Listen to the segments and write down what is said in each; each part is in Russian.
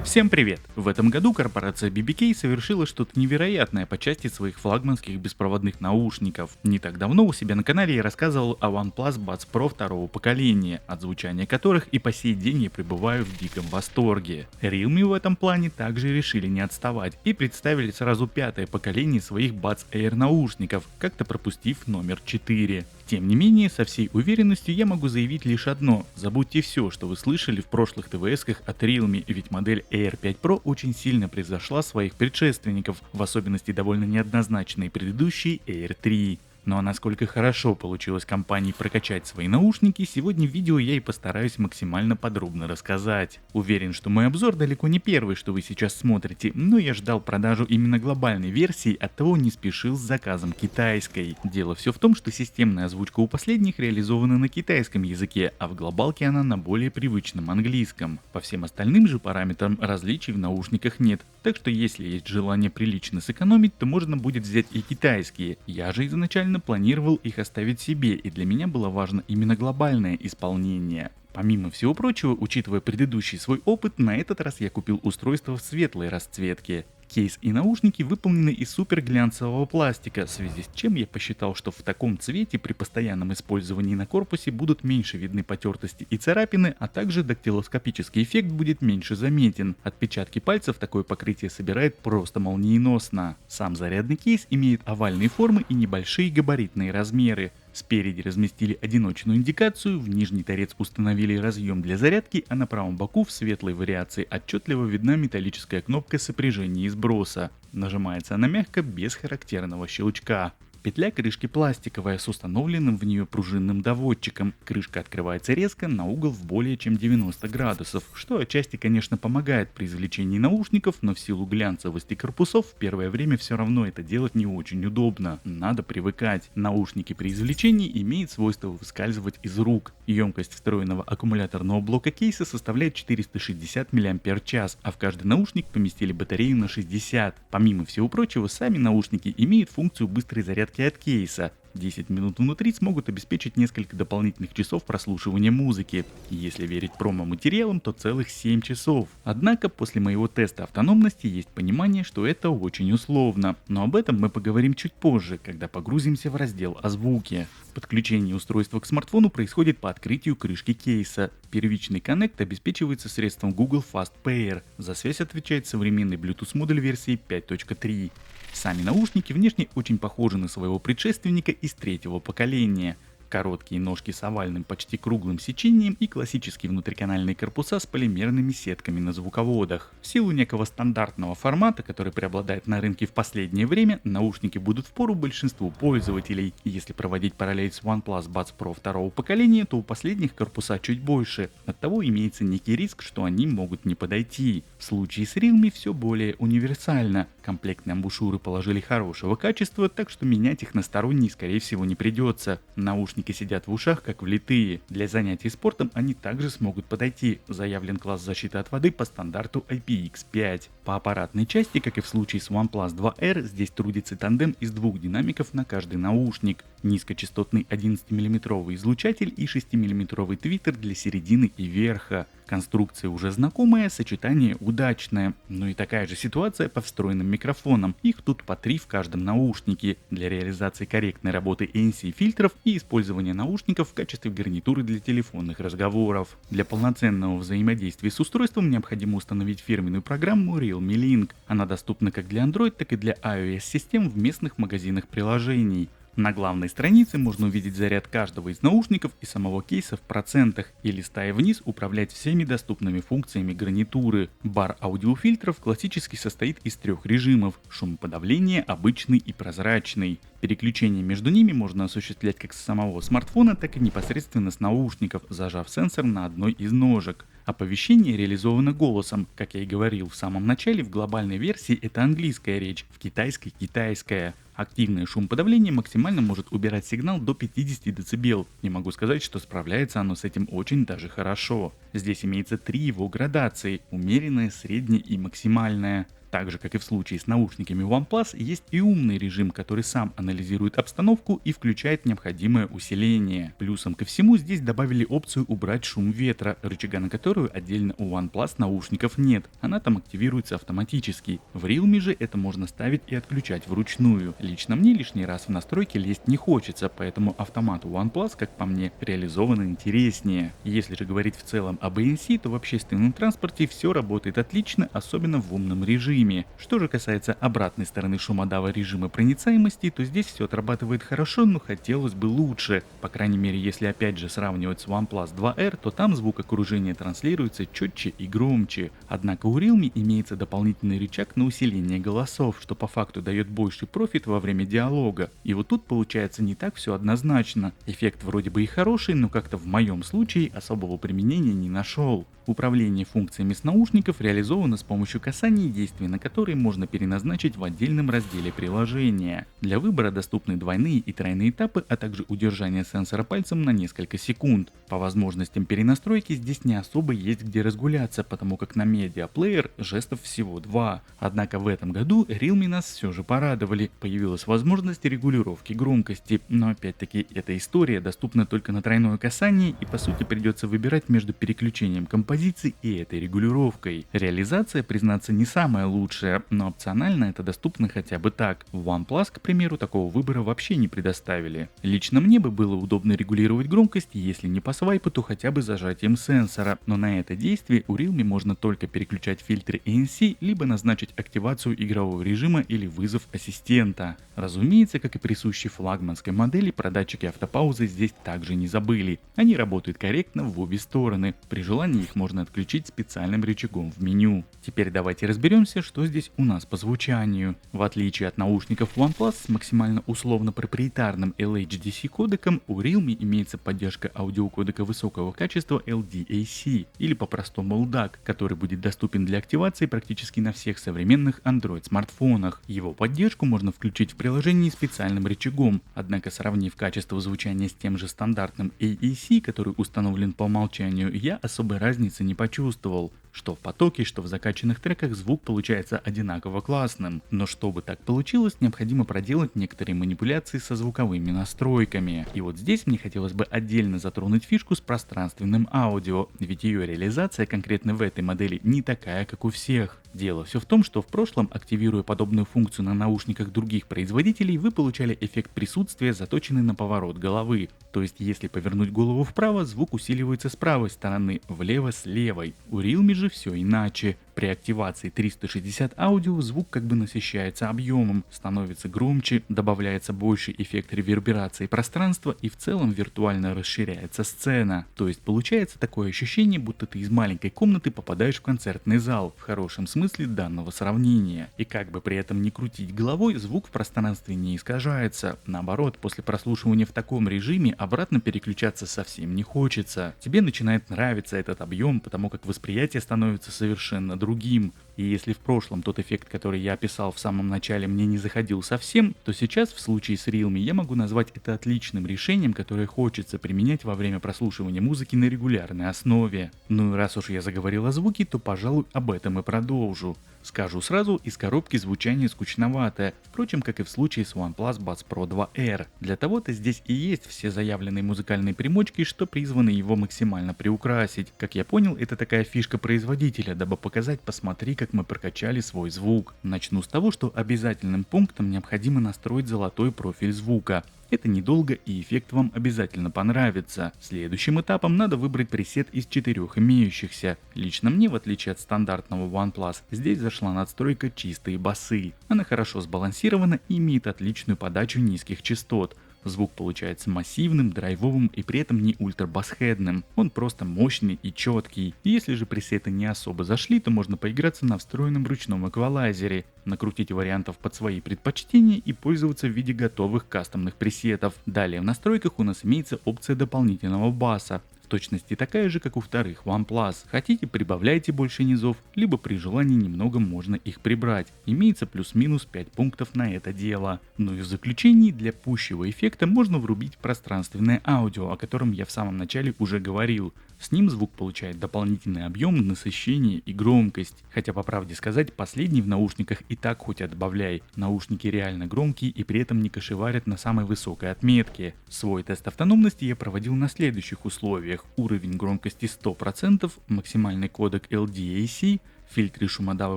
Всем привет! В этом году корпорация BBK совершила что-то невероятное по части своих флагманских беспроводных наушников. Не так давно у себя на канале я рассказывал о OnePlus Buds Pro второго поколения, от звучания которых и по сей день я пребываю в диком восторге. Realme в этом плане также решили не отставать и представили сразу пятое поколение своих Buds Air наушников, как-то пропустив номер 4. Тем не менее, со всей уверенностью я могу заявить лишь одно: забудьте все, что вы слышали в прошлых ТВС-ках от Realme, ведь модель Air 5 Pro очень сильно превзошла своих предшественников, в особенности довольно неоднозначные предыдущие Air 3. Ну а насколько хорошо получилось компании прокачать свои наушники, сегодня в видео я и постараюсь максимально подробно рассказать. Уверен, что мой обзор далеко не первый, что вы сейчас смотрите, но я ждал продажу именно глобальной версии, оттого не спешил с заказом китайской. Дело все в том, что системная озвучка у последних реализована на китайском языке, а в глобалке она на более привычном английском. По всем остальным же параметрам различий в наушниках нет, так что если есть желание прилично сэкономить, то можно будет взять и китайские. Я же изначально планировал их оставить себе, и для меня было важно именно глобальное исполнение. Помимо всего прочего, учитывая предыдущий свой опыт, на этот раз я купил устройство в светлой расцветке. Кейс и наушники выполнены из суперглянцевого пластика, в связи с чем я посчитал, что в таком цвете при постоянном использовании на корпусе будут меньше видны потертости и царапины, а также дактилоскопический эффект будет меньше заметен. Отпечатки пальцев такое покрытие собирает просто молниеносно. Сам зарядный кейс имеет овальные формы и небольшие габаритные размеры. Спереди разместили одиночную индикацию, в нижний торец установили разъем для зарядки, а на правом боку в светлой вариации отчетливо видна металлическая кнопка сопряжения и сброса. Нажимается она мягко, без характерного щелчка. Петля крышки пластиковая с установленным в нее пружинным доводчиком. Крышка открывается резко на угол в более чем 90 градусов, что отчасти, конечно, помогает при извлечении наушников, но в силу глянцевости корпусов в первое время все равно это делать не очень удобно. Надо привыкать. Наушники при извлечении имеют свойство выскальзывать из рук. Емкость встроенного аккумуляторного блока кейса составляет 460 мАч, а в каждый наушник поместили батарею на 60. Помимо всего прочего, сами наушники имеют функцию быстрой зарядки от кейса. 10 минут внутри смогут обеспечить несколько дополнительных часов прослушивания музыки. И если верить промо-материалам, то целых 7 часов. Однако после моего теста автономности есть понимание, что это очень условно. Но об этом мы поговорим чуть позже, когда погрузимся в раздел о звуке. Подключение устройства к смартфону происходит по открытию крышки кейса. Первичный коннект обеспечивается средством Google Fast Pair. За связь отвечает современный Bluetooth модуль версии 5.3. Сами наушники внешне очень похожи на своего предшественника из третьего поколения. Короткие ножки с овальным, почти круглым сечением и классические внутриканальные корпуса с полимерными сетками на звуководах. В силу некого стандартного формата, который преобладает на рынке в последнее время, наушники будут впору большинству пользователей. И если проводить параллель с OnePlus Buds Pro второго поколения, то у последних корпуса чуть больше. Оттого имеется некий риск, что они могут не подойти. В случае с Realme все более универсально. Комплектные амбушюры положили хорошего качества, так что менять их на сторонние скорее всего не придется. Наушники сидят в ушах как влитые. Для занятий спортом они также смогут подойти. Заявлен класс защиты от воды по стандарту IPX5. По аппаратной части, как и в случае с OnePlus 2R, здесь трудится тандем из двух динамиков на каждый наушник. Низкочастотный 11-мм излучатель и 6-мм твиттер для середины и верха. Конструкция уже знакомая, сочетание удачное. Но и такая же ситуация по встроенным микрофонам. Их тут по 3 в каждом наушнике. Для реализации корректной работы ANC фильтров и использования наушников в качестве гарнитуры для телефонных разговоров. Для полноценного взаимодействия с устройством необходимо установить фирменную программу Realme Link. Она доступна как для Android, так и для iOS систем в местных магазинах приложений. На главной странице можно увидеть заряд каждого из наушников и самого кейса в процентах, и листая вниз управлять всеми доступными функциями гарнитуры. Бар аудиофильтров классически состоит из 3 режимов: шумоподавление, обычный и прозрачный. Переключение между ними можно осуществлять как с самого смартфона, так и непосредственно с наушников, зажав сенсор на одной из ножек. Оповещение реализовано голосом. Как я и говорил в самом начале, в глобальной версии это английская речь, в китайской – китайская. Активное шумоподавление максимально может убирать сигнал до 50 дБ. Не могу сказать, что справляется оно с этим очень даже хорошо. Здесь имеется 3 его градации – умеренная, средняя и максимальная. Так же, как и в случае с наушниками OnePlus, есть и умный режим, который сам анализирует обстановку и включает необходимое усиление. Плюсом ко всему здесь добавили опцию убрать шум ветра, рычага на которую отдельно у OnePlus наушников нет, она там активируется автоматически. В Realme же это можно ставить и отключать вручную. Лично мне лишний раз в настройки лезть не хочется, поэтому автомат у OnePlus, как по мне, реализован интереснее. Если же говорить в целом об ANC, то в общественном транспорте все работает отлично, особенно в умном режиме. Что же касается обратной стороны шумодава режима проницаемости, то здесь все отрабатывает хорошо, но хотелось бы лучше. По крайней мере, если опять же сравнивать с OnePlus 2R, то там звук окружения транслируется четче и громче. Однако у Realme имеется дополнительный рычаг на усиление голосов, что по факту дает больший профит во время диалога. И вот тут получается не так все однозначно. Эффект вроде бы и хороший, но как-то в моем случае особого применения не нашел. Управление функциями с наушников реализовано с помощью касаний, действия на которые можно переназначить в отдельном разделе приложения. Для выбора доступны двойные и тройные этапы, а также удержание сенсора пальцем на несколько секунд. По возможностям перенастройки здесь не особо есть где разгуляться, потому как на медиаплеер жестов всего 2. Однако в этом году Realme нас все же порадовали. Появилась возможность регулировки громкости, но опять-таки эта история доступна только на тройное касание, и по сути придется выбирать между переключением композиции и этой регулировкой. Реализация, признаться, не самая лучшая, но опционально это доступно хотя бы так. В OnePlus, к примеру, такого выбора вообще не предоставили. Лично мне бы было удобно регулировать громкость, если не по свайпу, то хотя бы зажатием сенсора, но на это действие у Realme можно только переключать фильтры ANC, либо назначить активацию игрового режима или вызов ассистента. Разумеется, как и присущей флагманской модели, про датчики автопаузы здесь также не забыли. Они работают корректно в обе стороны. При желании их можно отключить специальным рычагом в меню. Теперь давайте разберемся, что здесь у нас по звучанию. В отличие от наушников OnePlus с максимально условно-проприетарным LHDC кодеком, у Realme имеется поддержка аудиокодека высокого качества LDAC, или по-простому LDAC, который будет доступен для активации практически на всех современных Android смартфонах. Его поддержку можно включить в приложении специальным рычагом, однако сравнив качество звучания с тем же стандартным AAC, который установлен по умолчанию, я особой разницы не почувствовал. Что в потоке, что в закачанных треках звук получается одинаково классным. Но чтобы так получилось, необходимо проделать некоторые манипуляции со звуковыми настройками. И вот здесь мне хотелось бы отдельно затронуть фишку с пространственным аудио, ведь ее реализация конкретно в этой модели не такая, как у всех. Дело все в том, что в прошлом, активируя подобную функцию на наушниках других производителей, вы получали эффект присутствия, заточенный на поворот головы. То есть, если повернуть голову вправо, звук усиливается с правой стороны, влево с левой. У Realme же все иначе. При активации 360 аудио звук как бы насыщается объемом, становится громче, добавляется больший эффект реверберации пространства и в целом виртуально расширяется сцена. То есть получается такое ощущение, будто ты из маленькой комнаты попадаешь в концертный зал, в хорошем смысле данного сравнения. И как бы при этом не крутить головой, звук в пространстве не искажается. Наоборот, после прослушивания в таком режиме обратно переключаться совсем не хочется. Тебе начинает нравиться этот объем, потому как восприятие становится совершенно другим. И если в прошлом тот эффект, который я описал в самом начале, мне не заходил совсем, то сейчас в случае с Realme я могу назвать это отличным решением, которое хочется применять во время прослушивания музыки на регулярной основе. Ну и раз уж я заговорил о звуке, то пожалуй об этом и продолжу. Скажу сразу, из коробки звучание скучноватое, впрочем, как и в случае с OnePlus Buds Pro 2R. Для того-то здесь и есть все заявленные музыкальные примочки, что призваны его максимально приукрасить. Как я понял, это такая фишка производителя, дабы показать: посмотри, как мы прокачали свой звук. Начну с того, что обязательным пунктом необходимо настроить золотой профиль звука. Это недолго, и эффект вам обязательно понравится. Следующим этапом надо выбрать пресет из 4 имеющихся. Лично мне, в отличие от стандартного OnePlus, здесь зашла надстройка чистые басы. Она хорошо сбалансирована и имеет отличную подачу низких частот. Звук получается массивным, драйвовым и при этом не ультрабасхедным. Он просто мощный и четкий. Если же пресеты не особо зашли, то можно поиграться на встроенном ручном эквалайзере, накрутить вариантов под свои предпочтения и пользоваться в виде готовых кастомных пресетов. Далее в настройках у нас имеется опция дополнительного баса. В точности такая же, как у вторых OnePlus. Хотите, прибавляйте больше низов, либо при желании немного можно их прибрать. Имеется плюс-минус 5 пунктов на это дело. Ну и в заключении, для пущего эффекта можно врубить пространственное аудио, о котором я в самом начале уже говорил. С ним звук получает дополнительный объем, насыщение и громкость. Хотя, по правде сказать, последний в наушниках и так хоть отбавляй. Наушники реально громкие и при этом не кошеварят на самой высокой отметке. Свой тест автономности я проводил на следующих условиях. Уровень громкости 100%, максимальный кодек LDAC, фильтры шумодава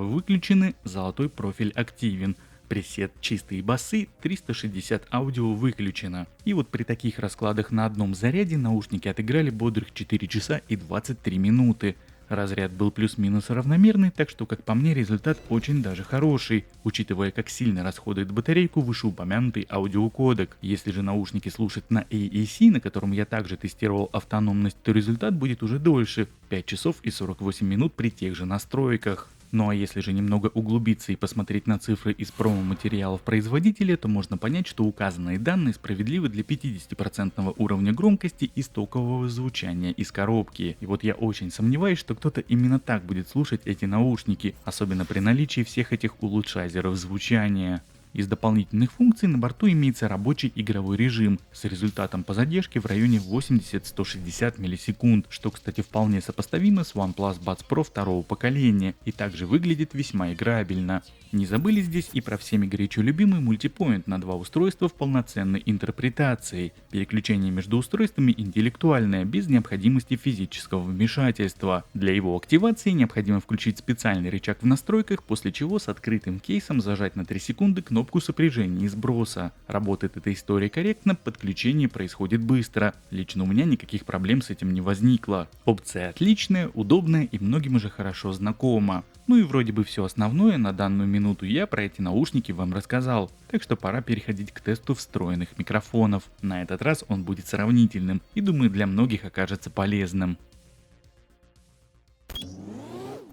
выключены, золотой профиль активен. Пресет чистые басы, 360 аудио выключено. И вот при таких раскладах на одном заряде наушники отыграли бодрых 4 часа и 23 минуты. Разряд был плюс-минус равномерный, так что, как по мне, результат очень даже хороший, учитывая, как сильно расходует батарейку вышеупомянутый аудиокодек. Если же наушники слушать на AAC, на котором я также тестировал автономность, то результат будет уже дольше, 5 часов и 48 минут при тех же настройках. Ну а если же немного углубиться и посмотреть на цифры из промо-материалов производителя, то можно понять, что указанные данные справедливы для 50% уровня громкости и стокового звучания из коробки. И вот я очень сомневаюсь, что кто-то именно так будет слушать эти наушники, особенно при наличии всех этих улучшайзеров звучания. Из дополнительных функций на борту имеется рабочий игровой режим с результатом по задержке в районе 80-160 миллисекунд, что, кстати, вполне сопоставимо с OnePlus Buds Pro второго поколения и также выглядит весьма играбельно. Не забыли здесь и про всеми горячо любимый мультипоинт на 2 устройства в полноценной интерпретации. Переключение между устройствами интеллектуальное, без необходимости физического вмешательства. Для его активации необходимо включить специальный рычаг в настройках, после чего с открытым кейсом зажать на 3 секунды кнопку сопряжения и сброса. Работает эта история корректно, подключение происходит быстро. Лично у меня никаких проблем с этим не возникло. Опция отличная, удобная и многим уже хорошо знакома. Ну и вроде бы все основное на данную минуту я про эти наушники вам рассказал, так что пора переходить к тесту встроенных микрофонов. На этот раз он будет сравнительным и, думаю, для многих окажется полезным.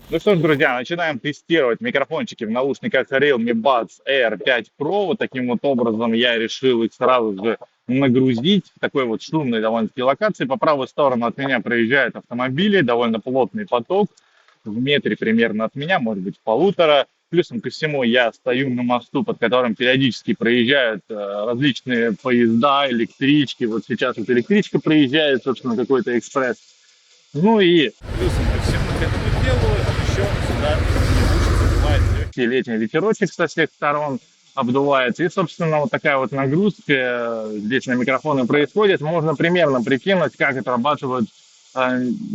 Ну что ж, друзья, начинаем тестировать микрофончики в наушниках Realme Buds Air 5 Pro. Вот таким вот образом я решил их сразу же нагрузить в такой вот шумной довольно-таки локации. По правую сторону от меня проезжают автомобили, довольно плотный поток. В метре примерно от меня, может быть, в полутора. Плюсом ко всему я стою на мосту, под которым периодически проезжают различные поезда, электрички. Вот сейчас вот электричка проезжает, собственно, какой-то экспресс. Ну и плюсом ко всему к этому делу еще сюда задувает легкий летний ветерочек со всех сторон, обдувается. И, собственно, вот такая вот нагрузка здесь на микрофоны происходит. Можно примерно прикинуть, как отрабатывают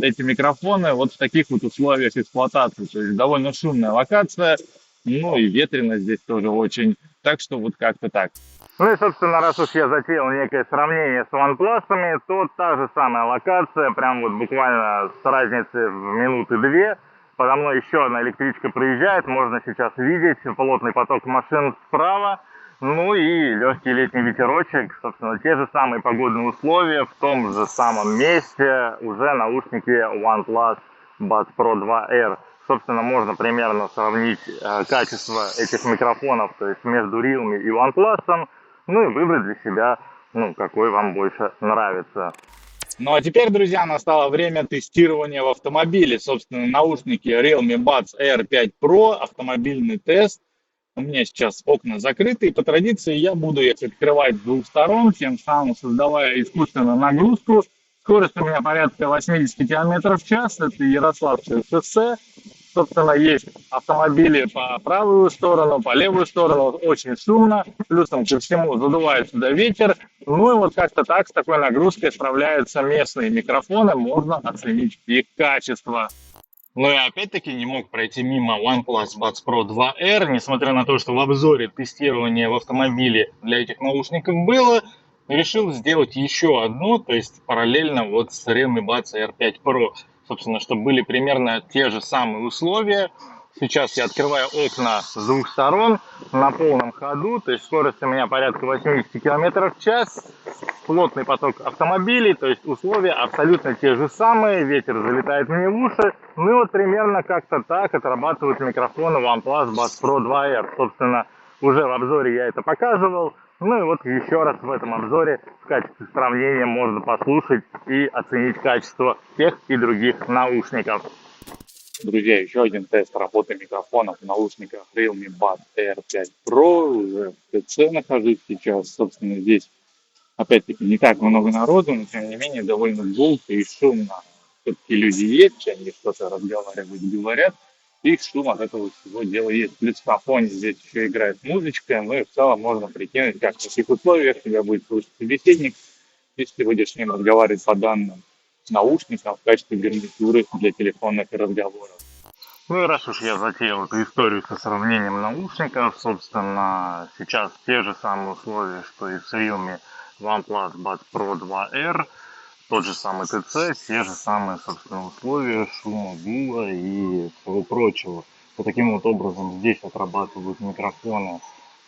эти микрофоны вот в таких вот условиях эксплуатации. То есть довольно шумная локация, ну и ветрено здесь тоже очень. Так что вот как-то так. Ну и, собственно, раз уж я затеял некое сравнение с OnePlus'ами, то та же самая локация, прям вот буквально с разницей в минуты-две. Подо мной еще одна электричка проезжает, можно сейчас видеть плотный поток машин справа. Ну и легкий летний ветерочек, собственно, те же самые погодные условия, в том же самом месте уже наушники OnePlus Buds Pro 2R. Собственно, можно примерно сравнить качество этих микрофонов, то есть между Realme и OnePlus, ну и выбрать для себя, какой вам больше нравится. Ну а теперь, друзья, настало время тестирования в автомобиле. Собственно, наушники Realme Buds Air 5 Pro, автомобильный тест. У меня сейчас окна закрыты, и по традиции я буду их открывать с двух сторон, тем самым создавая искусственную нагрузку. Скорость у меня порядка 80 км в час, это Ярославское шоссе. Собственно, есть автомобили по правую сторону, по левую сторону, очень шумно, плюсом ко всему задувает сюда ветер. Ну и вот как-то так с такой нагрузкой справляются местные микрофоны, можно оценить их качество. Но я опять-таки не мог пройти мимо OnePlus Buds Pro 2R, несмотря на то, что в обзоре тестирования в автомобиле для этих наушников было, решил сделать еще одно, то есть параллельно вот с Realme Buds Air 5 Pro, собственно, чтобы были примерно те же самые условия. Сейчас я открываю окна с двух сторон на полном ходу, то есть скорость у меня порядка 80 км в час, плотный поток автомобилей, то есть условия абсолютно те же самые, ветер залетает мне в уши, ну и вот примерно как-то так отрабатывают микрофоны OnePlus Buds Pro 2R. Собственно, уже в обзоре я это показывал, Ну и вот еще раз в этом обзоре в качестве сравнения можно послушать и оценить качество тех и других наушников. Друзья, еще один тест работы микрофонов в наушниках Realme Buds R5 Pro. Уже в ТЦ нахожусь сейчас. Собственно, здесь опять-таки не так много народу, но тем не менее довольно гулко и шумно. Все-таки люди есть, они что-то разговаривают, говорят. И шум от этого всего дела есть. Плюс на фоне здесь еще играет музычка. Ну и в целом можно прикинуть, как в таких условиях тебя будет слушать собеседник, если ты будешь с ним разговаривать по данным наушникам в качестве гарнитуры для телефонных разговоров. Ну и раз уж я затеял эту историю со сравнением наушников, собственно, сейчас те же самые условия, что и с Realme OnePlus Buds Pro 2R, тот же самый ТЦ, те же самые, собственно, условия шума, гула и всего прочего. Вот таким вот образом здесь отрабатывают микрофоны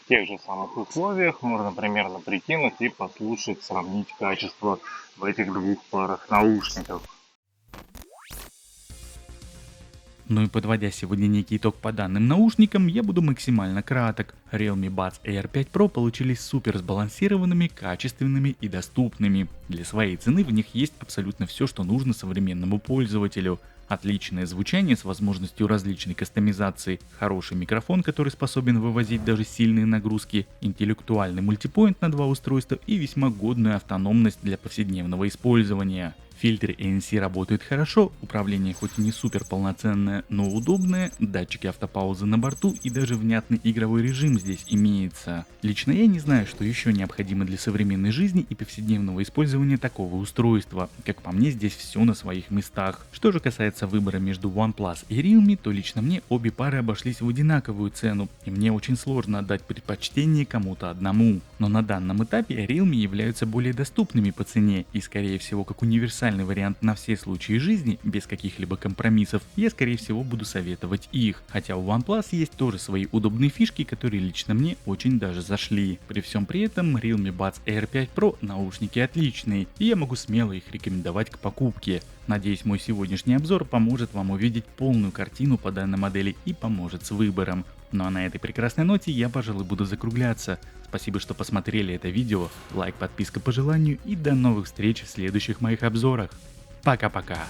в тех же самых условиях. Можно примерно прикинуть и послушать, сравнить качество в этих двух парах наушников. Ну и подводя сегодня некий итог по данным наушникам, я буду максимально краток. Realme Buds AR5 Pro получились супер сбалансированными, качественными и доступными. Для своей цены в них есть абсолютно все, что нужно современному пользователю. Отличное звучание с возможностью различной кастомизации, хороший микрофон, который способен вывозить даже сильные нагрузки, интеллектуальный мультипоинт на 2 устройства и весьма годную автономность для повседневного использования. Фильтры ANC работают хорошо, управление хоть и не супер полноценное, но удобное, датчики автопаузы на борту и даже внятный игровой режим здесь имеется. Лично я не знаю, что еще необходимо для современной жизни и повседневного использования такого устройства. Как по мне, здесь все на своих местах. Что же касается выбора между OnePlus и Realme, то лично мне обе пары обошлись в одинаковую цену, и мне очень сложно отдать предпочтение кому-то одному. Но на данном этапе Realme являются более доступными по цене и скорее всего как универсальный вариант на все случаи жизни, без каких-либо компромиссов, я скорее всего буду советовать их. Хотя у OnePlus есть тоже свои удобные фишки, которые лично мне очень даже зашли. При всем при этом Realme Buds AR5 Pro наушники отличные, и я могу смело их рекомендовать к покупке. Надеюсь, мой сегодняшний обзор поможет вам увидеть полную картину по данной модели и поможет с выбором. Ну а на этой прекрасной ноте я, пожалуй, буду закругляться. Спасибо, что посмотрели это видео, лайк, подписка по желанию и до новых встреч в следующих моих обзорах. Пока-пока.